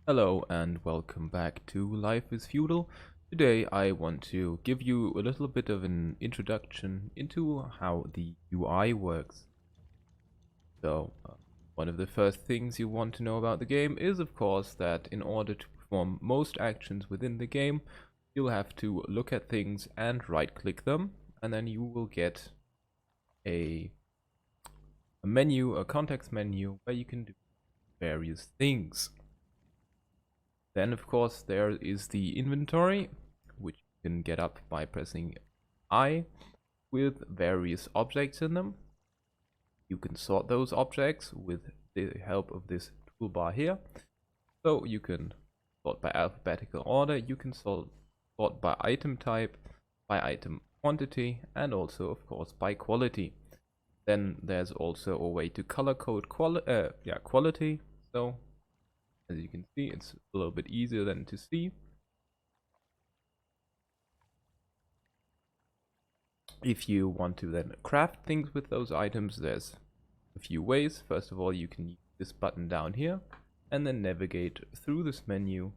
Hello and welcome back to Life is Feudal. Today I want to give you a little bit of an introduction into how the UI works. One of the first things you want to know about the game is of course that in order to perform most actions within the game, you'll have to look at things and right click them, and then you will get a menu, a context menu where you can do various things. Then, of course, there is the inventory, which you can get up by pressing I with various objects in them. You can sort those objects with the help of this toolbar here. So you can sort by alphabetical order, you can sort by item type, by item quantity, and also, of course, by quality. Then there's also a way to color code quality. So as you can see, it's a little bit easier than to see. If you want to then craft things with those items, there's a few ways. First of all, you can use this button down here and then navigate through this menu,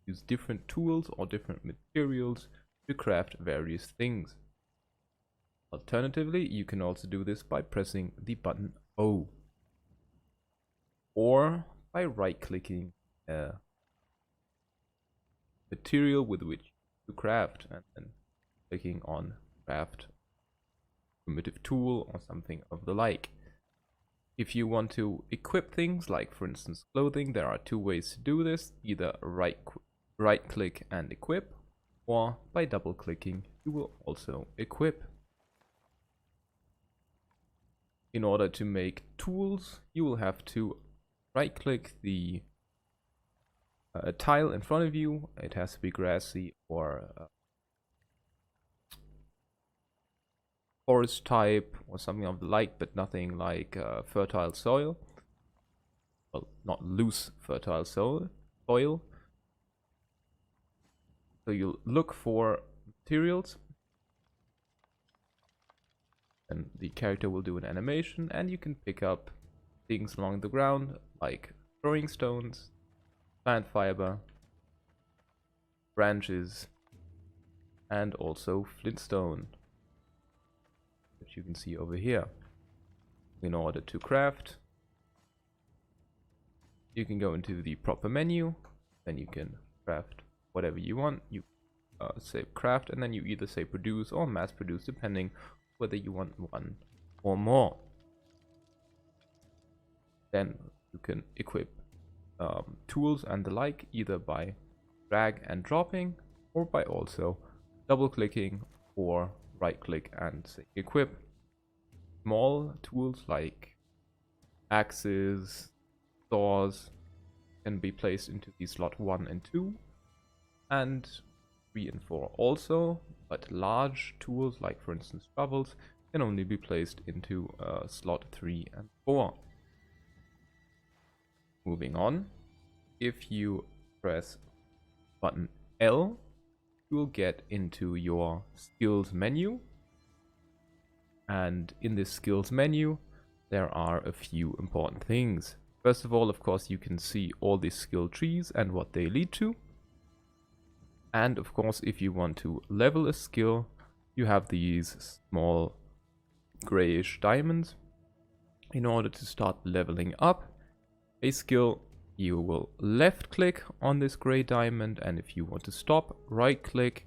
use different tools or different materials to craft various things. Alternatively, you can also do this by pressing the button O, or by right-clicking a material with which to craft and then clicking on craft primitive tool or something of the like. If you want to equip things, like for instance clothing, there are two ways to do this: either right click and equip, or by double clicking you will also equip. In order to make tools, you will have to right click the tile in front of you. It has to be grassy or forest type or something of the like, but nothing like fertile soil. Well, not loose fertile soil. So you'll look for materials, and the character will do an animation, and you can pick up things along the ground like throwing stones, plant fiber, branches, and also flintstone, which you can see over here. In order to craft, you can go into the proper menu, then you can craft whatever you want. You say craft, and then you either say produce or mass produce, depending whether you want one or more. Then you can equip tools and the like, either by drag and dropping, or by also double clicking or right click and say equip. Small tools like axes, saws can be placed into the slot 1 and 2, and 3 and 4 also, but large tools like for instance shovels can only be placed into slot 3 and 4. Moving on, if you press button L, you will get into your skills menu, and in this skills menu there are a few important things. First of all, of course, you can see all these skill trees and what they lead to. And of course, if you want to level a skill, you have these small grayish diamonds. In order to start leveling up a skill, you will left click on this gray diamond, and if you want to stop, right click.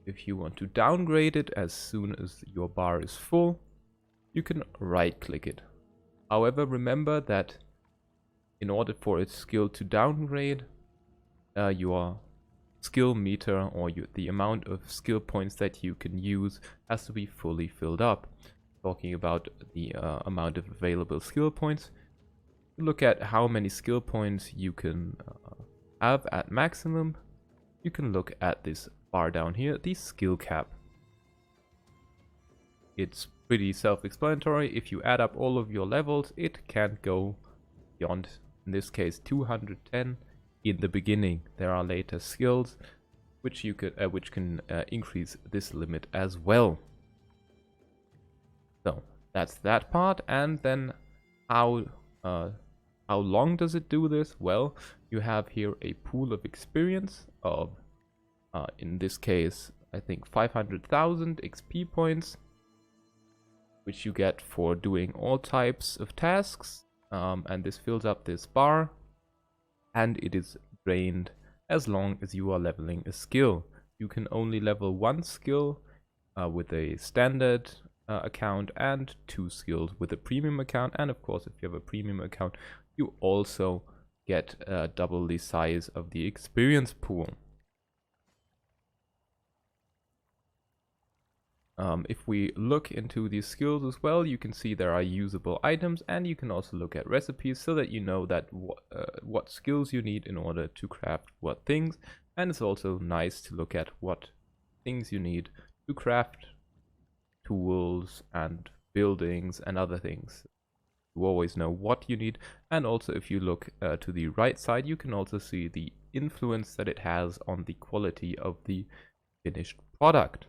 If you want to downgrade it as soon as your bar is full, you can right click it. However, remember that in order for a skill to downgrade, your skill meter, or the amount of skill points that you can use, has to be fully filled up. Talking about the amount of available skill points, look at how many skill points you can have at maximum. You can look at this bar down here, the skill cap. It's pretty self-explanatory. If you add up all of your levels, it can't go beyond, in this case, 210 in the beginning. There are later skills which can increase this limit as well. So that's that part. And then how How long does it do this? Well, you have here a pool of experience of, in this case, I think 500,000 XP points, which you get for doing all types of tasks. And this fills up this bar, and it is drained as long as you are leveling a skill. You can only level one skill with a standard account and 2 skills with a premium account. And of course, if you have a premium account, you also get double the size of the experience pool. If we look into these skills as well, you can see there are usable items, and you can also look at recipes so that you know that what skills you need in order to craft what things. And it's also nice to look at what things you need to craft tools and buildings and other things. You always know what you need. And also, if you look to the right side, you can also see the influence that it has on the quality of the finished product.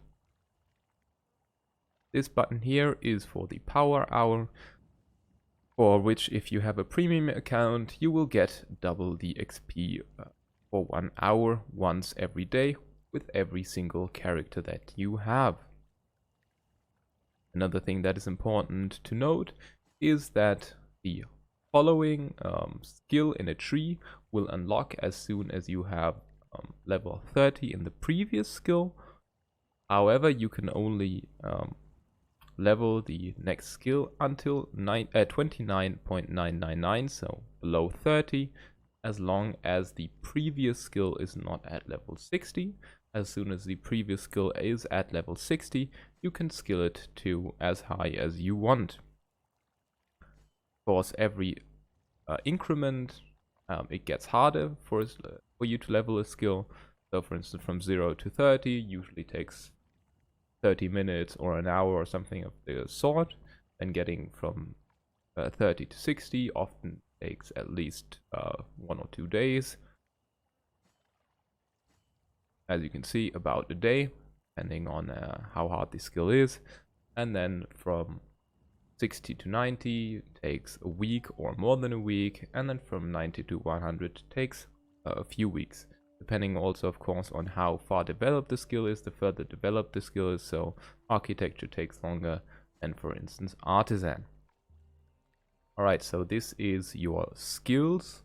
This button here is for the power hour, for which if you have a premium account, you will get double the XP for 1 hour once every day with every single character that you have. Another thing that is important to note is that the following skill in a tree will unlock as soon as you have level 30 in the previous skill. However, you can only level the next skill until 29.999, so below 30, as long as the previous skill is not at level 60. As soon as the previous skill is at level 60, you can skill it to as high as you want. Of course, every increment, it gets harder for you to level a skill. So for instance, from 0 to 30 usually takes 30 minutes or an hour or something of the sort, and getting from 30 to 60 often takes at least 1 or 2 days. As you can see, about a day, depending on how hard the skill is. And then from 60 to 90 takes a week or more than a week, and then from 90 to 100 takes a few weeks. Depending also, of course, on how far developed the skill is, the further developed the skill is. So architecture takes longer than, for instance, artisan. Alright, so this is your skills.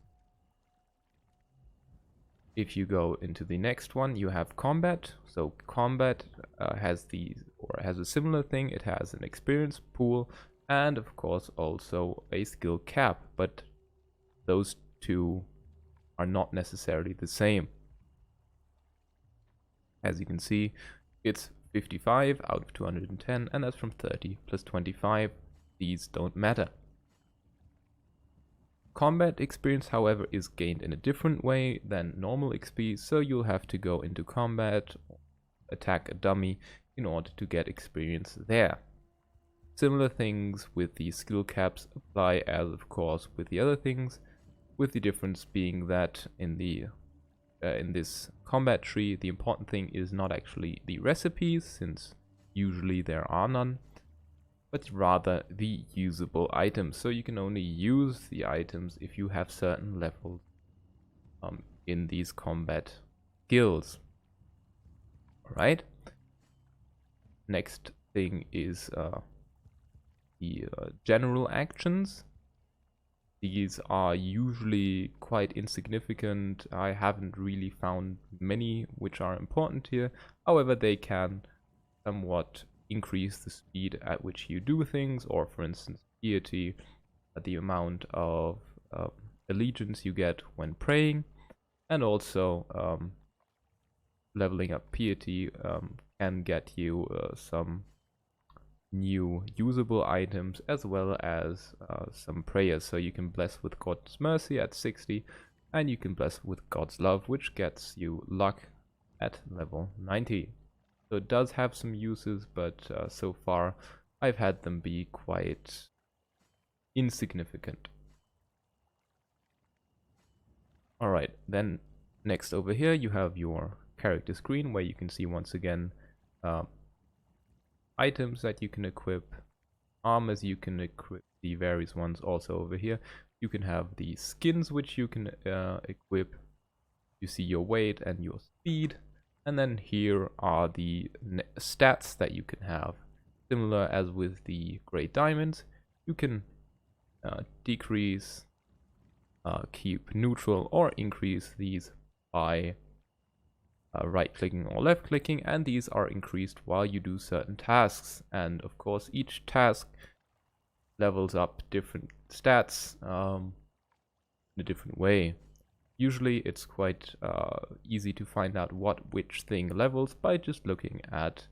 If you go into the next one, you have combat. So combat has a similar thing. It has an experience pool and, of course, also a skill cap. But those two are not necessarily the same. As you can see, it's 55 out of 210, and that's from 30 plus 25. These don't matter. Combat experience, however, is gained in a different way than normal XP, so you'll have to go into combat, attack a dummy in order to get experience there. Similar things with the skill caps apply as, of course, with the other things, with the difference being that in this combat tree, the important thing is not actually the recipes, since usually there are none, but rather the usable items. So you can only use the items if you have certain levels in these combat skills. Alright. Next thing is the general actions. These are usually quite insignificant. I haven't really found many which are important here. However, they can somewhat increase the speed at which you do things, or for instance, piety, the amount of allegiance you get when praying, and also leveling up piety can get you some new usable items, as well as some prayers. So you can bless with God's mercy at 60, and you can bless with God's love, which gets you luck at level 90. So it does have some uses, but so far I've had them be quite insignificant. Alright, then next over here you have your character screen, where you can see once again items that you can equip, armors you can equip, the various ones also over here. You can have the skins which you can equip. You see your weight and your speed. And then here are the stats that you can have. Similar as with the great diamonds, you can decrease, keep neutral, or increase these by right clicking or left clicking, and these are increased while you do certain tasks. And of course each task levels up different stats in a different way. Usually it's quite easy to find out which thing levels by just looking at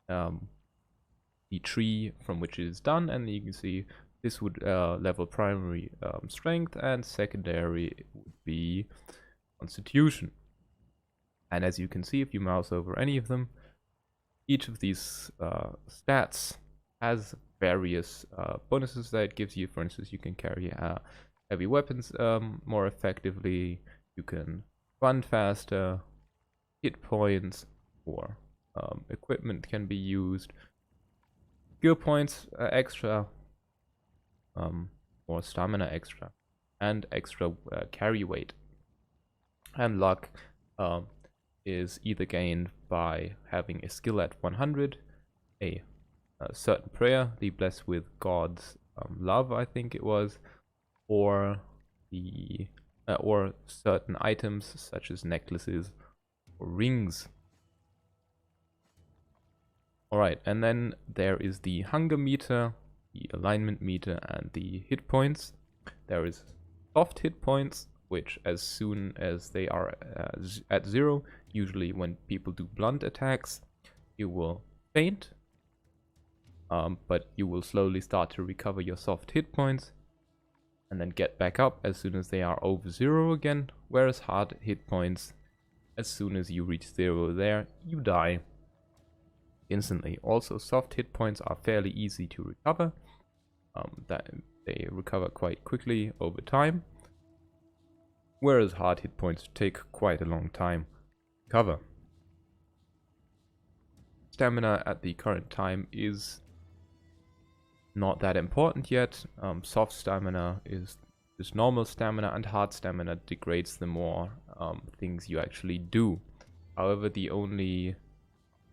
the tree from which it is done, and you can see this would level primary strength, and secondary would be constitution. And as you can see, if you mouse over any of them, each of these stats has various bonuses that it gives you. For instance, you can carry heavy weapons more effectively, you can run faster, hit points or equipment can be used, skill points extra, or stamina extra, and extra carry weight. And luck is either gained by having a skill at 100, a certain prayer, the blessed with God's love, I think it was, or the or certain items such as necklaces or rings. Alright, and then there is the hunger meter, the alignment meter, and the hit points. There is soft hit points, which as soon as they are at 0, usually when people do blunt attacks, you will faint, but you will slowly start to recover your soft hit points and then get back up as soon as they are over 0 again, whereas hard hit points, as soon as you reach 0 there, you die instantly. Also, soft hit points are fairly easy to recover, that they recover quite quickly over time, whereas hard hit points take quite a long time to recover. Stamina at the current time is not that important yet. Soft stamina is just normal stamina, and hard stamina degrades the more things you actually do. However, the only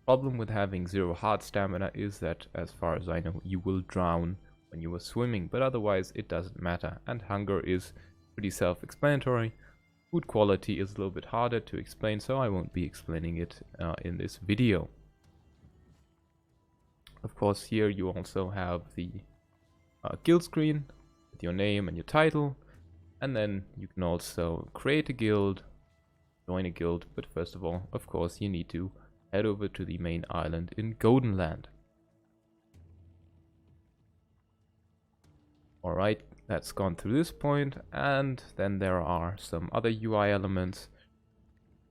problem with having 0 hard stamina is that, as far as I know, you will drown when you are swimming, but otherwise it doesn't matter. And hunger is pretty self-explanatory. Food quality is a little bit harder to explain, so I won't be explaining it in this video. Of course, here you also have the guild screen with your name and your title, and then you can also create a guild, join a guild, but first of all, of course, you need to head over to the main island in Goldenland. Alright, that's gone through this point, and then there are some other UI elements.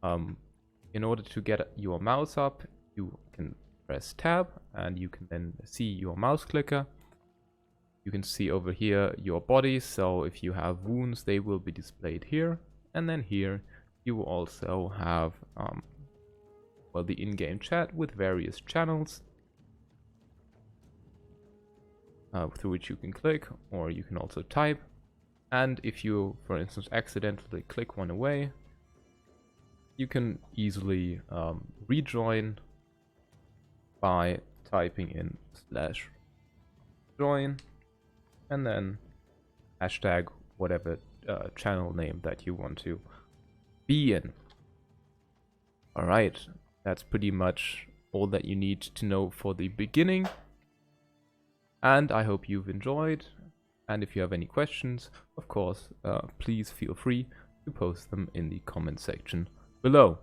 In order to get your mouse up, you can press tab and you can then see your mouse clicker. You can see over here your body, so if you have wounds they will be displayed here, and then here you will also have well, the in-game chat with various channels through which you can click, or you can also type. And if you, for instance, accidentally click one away, you can easily rejoin by typing in /join and then hashtag whatever channel name that you want to be in. Alright, that's pretty much all that you need to know for the beginning. And I hope you've enjoyed. And if you have any questions, of course, please feel free to post them in the comment section below.